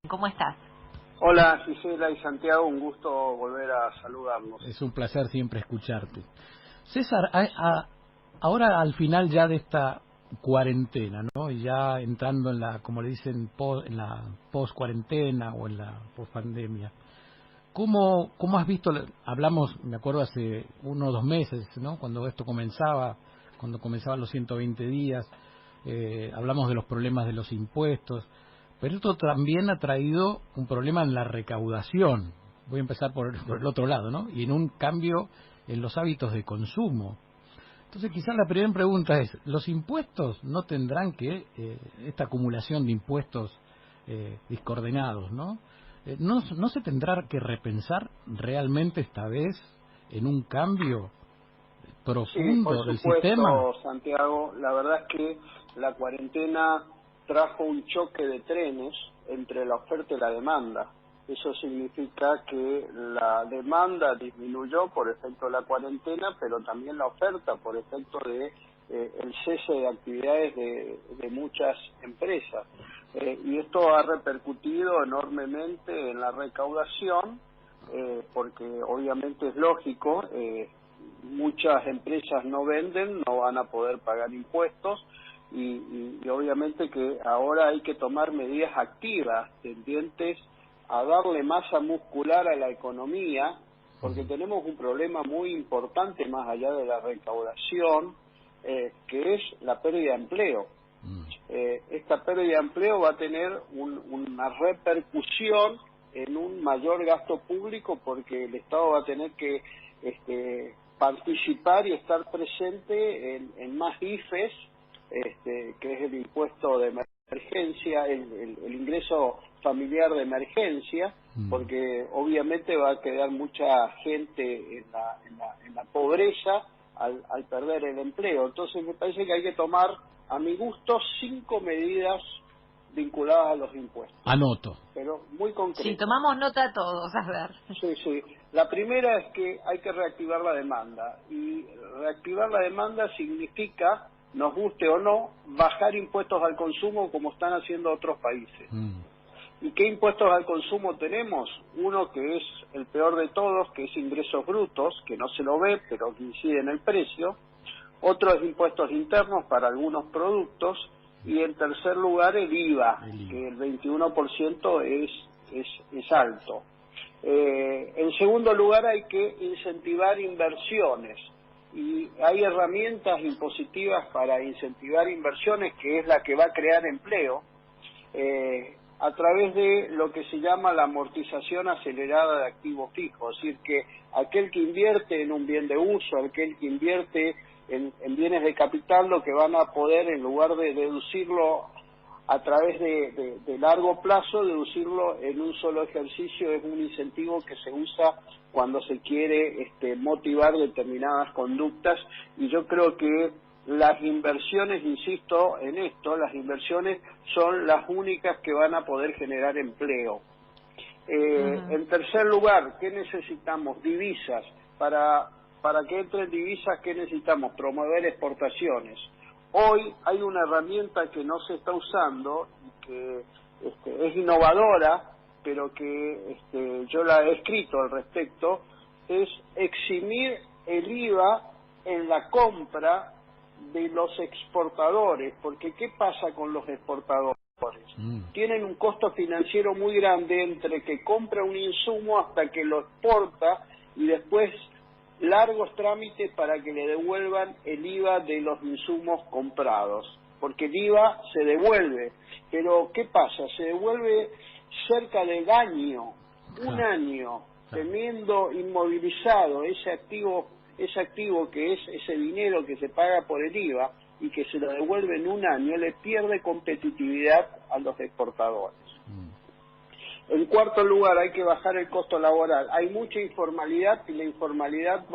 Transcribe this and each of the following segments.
¿Cómo estás? Hola Gisela y Santiago, un gusto volver a saludarlos. Es un placer siempre escucharte. César, ahora al final ya de esta cuarentena, ¿no? Y ya entrando en la, como le dicen, en la post-cuarentena o en la post-pandemia, ¿cómo has visto? Hablamos, me acuerdo, hace 1 o 2 meses, ¿no? Cuando comenzaban los 120 días, hablamos de los problemas de los impuestos, pero esto también ha traído un problema en la recaudación. Voy a empezar por el otro lado, ¿no? Y en un cambio en los hábitos de consumo. Entonces, quizás la primera pregunta es, ¿los impuestos no tendrán esta acumulación de impuestos discoordenados, ¿no? ¿No se tendrá que repensar realmente esta vez en un cambio Sí, por profundo del sistema? supuesto, Santiago, la verdad es que la cuarentena trajo un choque de trenes entre la oferta y la demanda. Eso significa que la demanda disminuyó por efecto de la cuarentena, pero también la oferta por efecto de el cese de actividades de muchas empresas. Y esto ha repercutido enormemente en la recaudación, porque obviamente es lógico, muchas empresas no venden, no van a poder pagar impuestos y obviamente que ahora hay que tomar medidas activas tendientes a darle masa muscular a la economía, porque tenemos un problema muy importante más allá de la recaudación, que es la pérdida de empleo. Esta pérdida de empleo va a tener una repercusión en un mayor gasto público, porque el Estado va a tener que participar y estar presente en más IFES, que es el impuesto de emergencia, el ingreso familiar de emergencia, porque obviamente va a quedar mucha gente en la pobreza al perder el empleo. Entonces me parece que hay que tomar, a mi gusto, 5 medidas vinculadas a los impuestos, Anoto. pero muy Sí, concretas. tomamos nota todos, a ver. Sí, sí. La primera es que hay que reactivar la demanda, y reactivar la demanda significa, nos guste o no, bajar impuestos al consumo como están haciendo otros países. ¿Y qué impuestos al consumo tenemos? Uno que es el peor de todos, que es ingresos brutos, que no se lo ve, pero que incide en el precio. Otro es impuestos internos para algunos productos. Y en tercer lugar, el IVA, El IVA. que el 21% es alto. En segundo lugar, hay que incentivar inversiones. Y hay herramientas impositivas para incentivar inversiones, que es la que va a crear empleo, a través de lo que se llama la amortización acelerada de activos fijos, es decir, que aquel que invierte en un bien de uso, aquel que invierte en bienes de capital, lo que van a poder, en lugar de deducirlo a través de largo plazo, deducirlo en un solo ejercicio, es un incentivo que se usa cuando se quiere motivar determinadas conductas. Y yo creo que las inversiones, insisto en esto, las inversiones son las únicas que van a poder generar empleo. En tercer lugar, ¿qué necesitamos? Divisas. Para que entren divisas, ¿qué necesitamos? Promover exportaciones. Hoy hay una herramienta que no se está usando y que es innovadora, pero que yo la he escrito al respecto, es eximir el IVA en la compra de los exportadores, porque ¿qué pasa con los exportadores? Tienen un costo financiero muy grande entre que compra un insumo hasta que lo exporta, y después largos trámites para que le devuelvan el IVA de los insumos comprados, porque el IVA se devuelve. Pero ¿qué pasa? Se devuelve cerca del año, un año, teniendo inmovilizado ese activo que es ese dinero que se paga por el IVA, y que se lo devuelve en un año, le pierde competitividad a los exportadores. En cuarto lugar, hay que bajar el costo laboral. Hay mucha informalidad, y la informalidad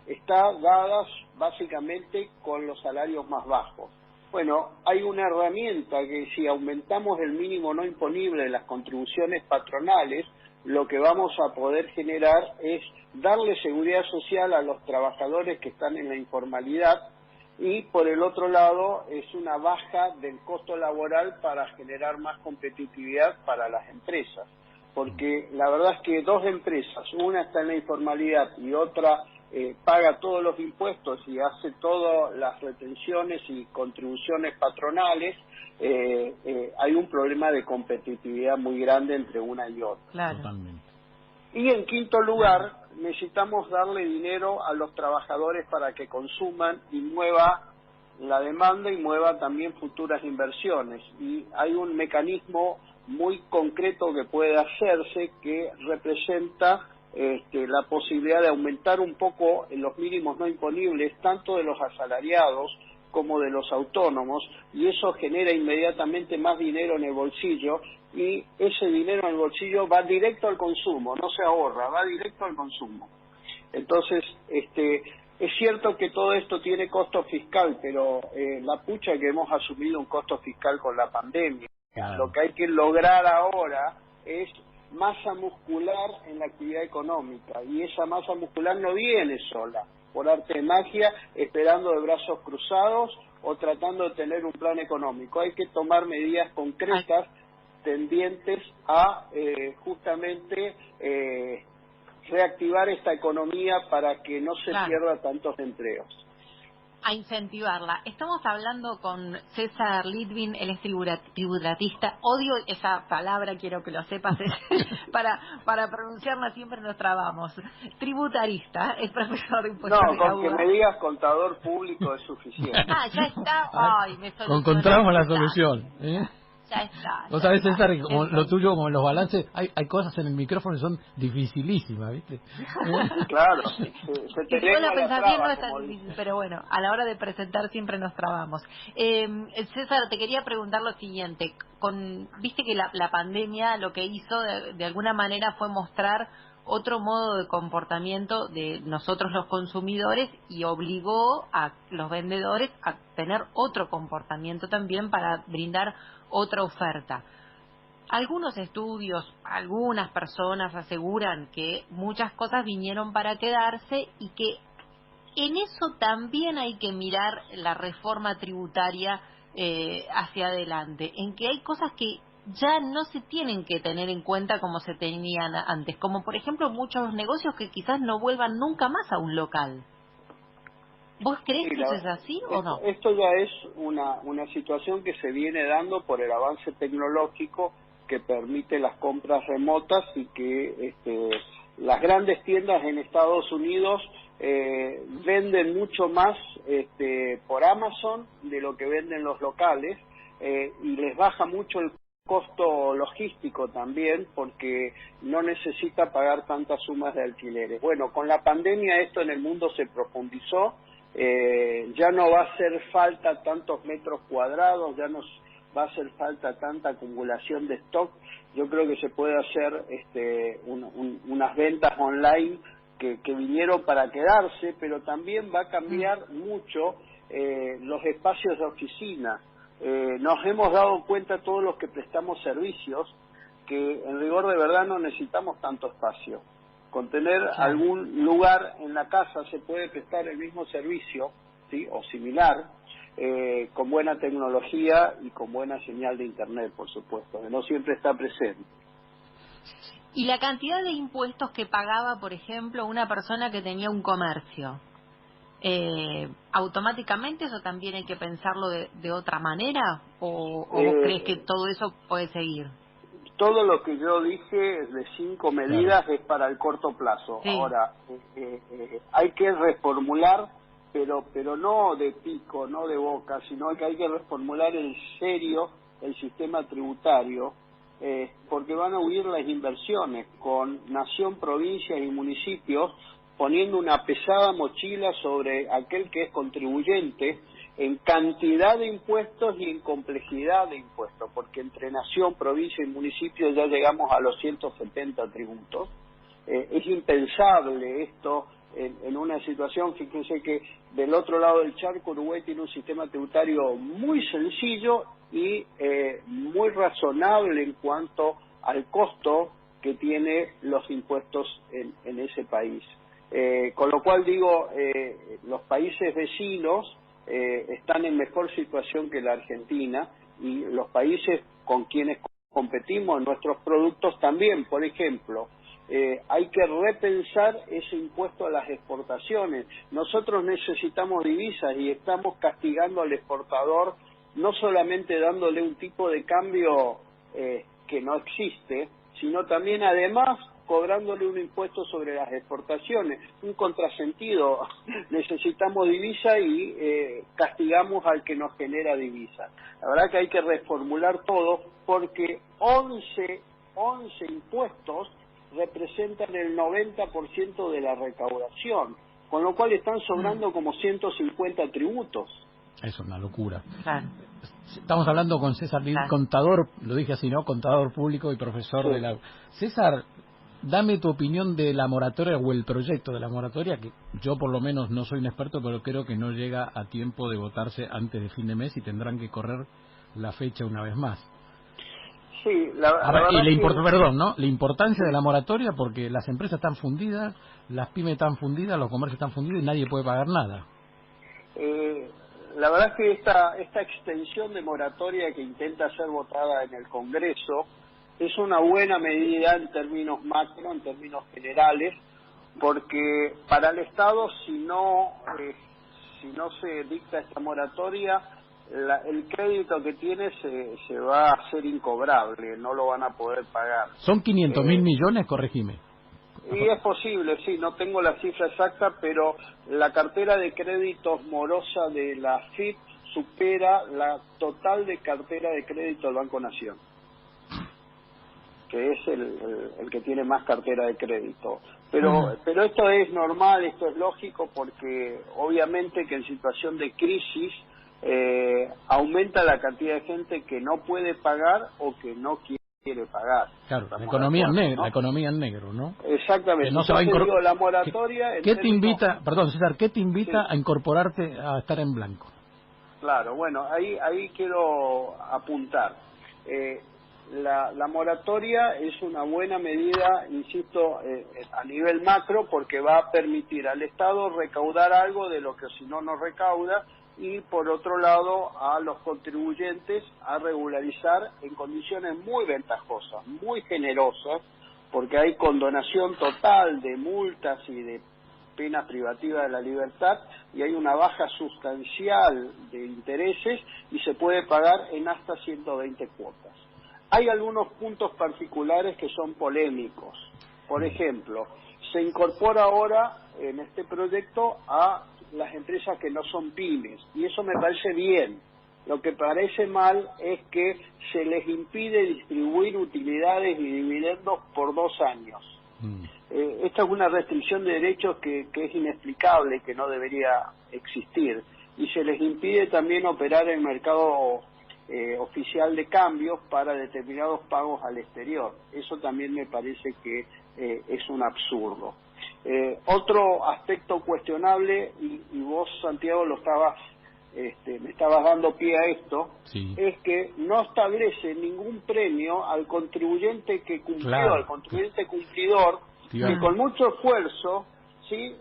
está dada básicamente con los salarios más bajos. Bueno, hay una herramienta que, si aumentamos el mínimo no imponible de las contribuciones patronales, lo que vamos a poder generar es darle seguridad social a los trabajadores que están en la informalidad, y por el otro lado es una baja del costo laboral para generar más competitividad para las empresas, porque la verdad es que dos empresas, una está en la informalidad y otra paga todos los impuestos y hace todas las retenciones y contribuciones patronales, hay un problema de competitividad muy grande entre una y otra. Claro. Totalmente. Y en quinto lugar, necesitamos darle dinero a los trabajadores para que consuman y mueva la demanda y mueva también futuras inversiones. Y hay un mecanismo muy concreto que puede hacerse que representa la posibilidad de aumentar un poco los mínimos no imponibles, tanto de los asalariados como de los autónomos, y eso genera inmediatamente más dinero en el bolsillo, y ese dinero en el bolsillo va directo al consumo, no se ahorra, va directo al consumo. Entonces, es cierto que todo esto tiene costo fiscal, pero la pucha que hemos asumido un costo fiscal con la pandemia. Claro. Lo que hay que lograr ahora es masa muscular en la actividad económica, y esa masa muscular no viene sola, por arte de magia, esperando de brazos cruzados o tratando de tener un plan económico. Hay que tomar medidas concretas tendientes a justamente reactivar esta economía para que no se pierda tantos empleos. A incentivarla. Estamos hablando con César Litvin, él es tributista. Odio esa palabra, quiero que lo sepas, para pronunciarla siempre nos trabamos. Tributarista, es profesor de impuestos No, de la con que UBA. me digas contador público es suficiente. Ya está. Ay, me solucionó. Encontramos la solución. Ya está. Vos sabés, César, que como Entonces, lo tuyo, como en los balances, hay cosas en el micrófono que son dificilísimas, ¿viste? Claro, se te si vos la lengua la pensás bien no traba, es tan como difícil, dice. pero bueno, a la hora de presentar siempre nos trabamos. César, te quería preguntar lo siguiente. Viste que la pandemia lo que hizo de alguna manera fue mostrar otro modo de comportamiento de nosotros los consumidores y obligó a los vendedores a tener otro comportamiento también para brindar otra oferta. Algunos estudios, algunas personas aseguran que muchas cosas vinieron para quedarse y que en eso también hay que mirar la reforma tributaria hacia adelante, en que hay cosas que ya no se tienen que tener en cuenta como se tenían antes, como por ejemplo muchos negocios que quizás no vuelvan nunca más a un local. ¿Vos crees que eso es así o no? Esto ya es una situación que se viene dando por el avance tecnológico que permite las compras remotas y que las grandes tiendas en Estados Unidos venden mucho más por Amazon de lo que venden los locales, y les baja mucho el costo logístico también porque no necesita pagar tantas sumas de alquileres. Bueno, con la pandemia esto en el mundo se profundizó. Ya no va a hacer falta tantos metros cuadrados, ya no va a hacer falta tanta acumulación de stock. Yo creo que se puede hacer unas ventas online que vinieron para quedarse, pero también va a cambiar mucho los espacios de oficina. Nos hemos dado cuenta todos los que prestamos servicios que en rigor de verdad no necesitamos tanto espacio. Con tener algún lugar en la casa se puede prestar el mismo servicio, ¿sí? O similar, con buena tecnología y con buena señal de internet, por supuesto, que no siempre está presente. Y la cantidad de impuestos que pagaba, por ejemplo, una persona que tenía un comercio, ¿automáticamente eso también hay que pensarlo de otra manera? ¿O vos crees que todo eso puede seguir? Todo lo que yo dije de 5 medidas es para el corto plazo. Sí. Ahora, hay que reformular, pero no de pico, no de boca, sino que hay que reformular en serio el sistema tributario, porque van a huir las inversiones con nación, provincias y municipios, poniendo una pesada mochila sobre aquel que es contribuyente en cantidad de impuestos y en complejidad de impuestos, porque entre nación, provincia y municipio ya llegamos a los 170 tributos. Es impensable esto en una situación. Fíjense que del otro lado del charco Uruguay tiene un sistema tributario muy sencillo y muy razonable en cuanto al costo que tiene los impuestos en ese país. Con lo cual digo, los países vecinos están en mejor situación que la Argentina, y los países con quienes competimos en nuestros productos también. Por ejemplo, hay que repensar ese impuesto a las exportaciones. Nosotros necesitamos divisas y estamos castigando al exportador, no solamente dándole un tipo de cambio que no existe, sino también además cobrándole un impuesto sobre las exportaciones, un contrasentido. Necesitamos divisa y castigamos al que nos genera divisa. La verdad que hay que reformular todo, porque 11 impuestos representan el 90% de la recaudación, con lo cual están sobrando como 150 tributos. Es una locura. Claro. Estamos hablando con César Lid, contador, lo dije así, ¿no? Contador público y profesor de la... César, dame tu opinión de la moratoria o el proyecto de la moratoria, que yo por lo menos no soy un experto, pero creo que no llega a tiempo de votarse antes de fin de mes y tendrán que correr la fecha una vez más. Sí, la verdad la importancia de la moratoria, porque las empresas están fundidas, las pymes están fundidas, los comercios están fundidos y nadie puede pagar nada. La verdad es que esta extensión de moratoria que intenta ser votada en el Congreso es una buena medida en términos macro, en términos generales, porque para el Estado, si no se dicta esta moratoria, el crédito que tiene se va a hacer incobrable, no lo van a poder pagar. Son 500.000 millones, corregime. Y es posible, sí, no tengo la cifra exacta, pero la cartera de créditos morosa de la FIP supera la total de cartera de crédito del Banco Nación, que es el que tiene más cartera de crédito. Pero esto es normal, esto es lógico, porque obviamente que en situación de crisis aumenta la cantidad de gente que no puede pagar o que no quiere pagar. Claro, la economía en negro, ¿no? La economía en negro, ¿no? Exactamente. Que no se va a digo, la moratoria... ¿Qué te invita, perdón César, qué te invita a incorporarte a estar en blanco? Claro, bueno, ahí quiero apuntar. La moratoria es una buena medida, insisto, a nivel macro, porque va a permitir al Estado recaudar algo de lo que si no recauda, y por otro lado a los contribuyentes a regularizar en condiciones muy ventajosas, muy generosas, porque hay condonación total de multas y de penas privativas de la libertad, y hay una baja sustancial de intereses y se puede pagar en hasta 120 cuotas. Hay algunos puntos particulares que son polémicos. Por ejemplo, se incorpora ahora en este proyecto a las empresas que no son pymes, y eso me parece bien. Lo que parece mal es que se les impide distribuir utilidades y dividendos por 2 años. Esta es una restricción de derechos que es inexplicable, que no debería existir, y se les impide también operar en el mercado oficial de cambios para determinados pagos al exterior. Eso también me parece que es un absurdo. Otro aspecto cuestionable, y vos, Santiago, me estabas dando pie a esto, sí, es que no establece ningún premio al contribuyente que cumplió, claro, al contribuyente cumplidor, que con mucho esfuerzo, ¿sí?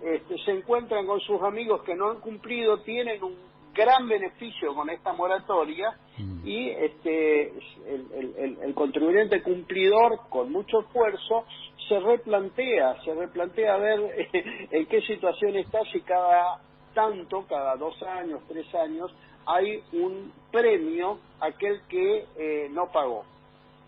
Se encuentran con sus amigos que no han cumplido, tienen un gran beneficio con esta moratoria, y el contribuyente cumplidor con mucho esfuerzo se replantea ver en qué situación está, si cada 2 años, 3 años, hay un premio a aquel que no pagó,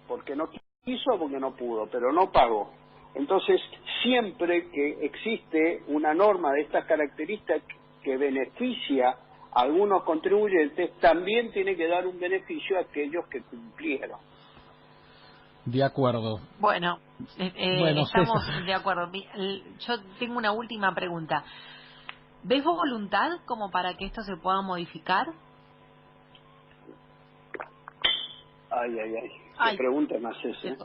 porque no quiso o porque no pudo, pero no pagó. Entonces, siempre que existe una norma de estas características que beneficia a algunos contribuyentes, también tiene que dar un beneficio a aquellos que cumplieron. De acuerdo. Bueno, estamos de acuerdo. Yo tengo una última pregunta. ¿Ves voluntad como para que esto se pueda modificar? Ay. ¿Qué pregunta me haces, eh?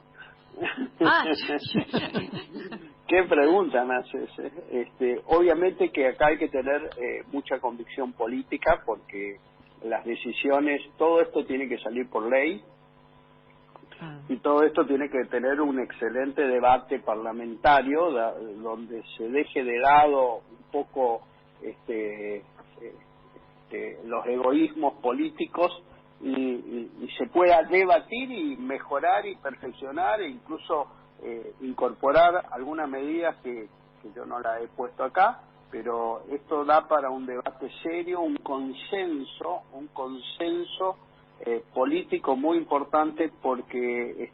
¿Qué pregunta me haces? Obviamente que acá hay que tener mucha convicción política, porque las decisiones, todo esto tiene que salir por ley, y todo esto tiene que tener un excelente debate parlamentario donde se deje de lado un poco los egoísmos políticos y se pueda debatir y mejorar y perfeccionar e incluso incorporar algunas medidas que yo no la he puesto acá, pero esto da para un debate serio, un consenso político muy importante, porque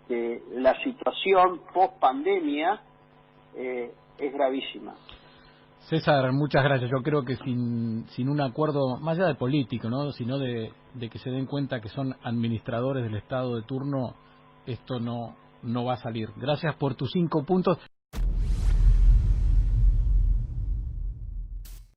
la situación post pandemia es gravísima. César, muchas gracias. Yo creo que sin un acuerdo, más allá de político, ¿no?, sino de que se den cuenta que son administradores del Estado de turno, esto no va a salir. Gracias por tus 5 puntos.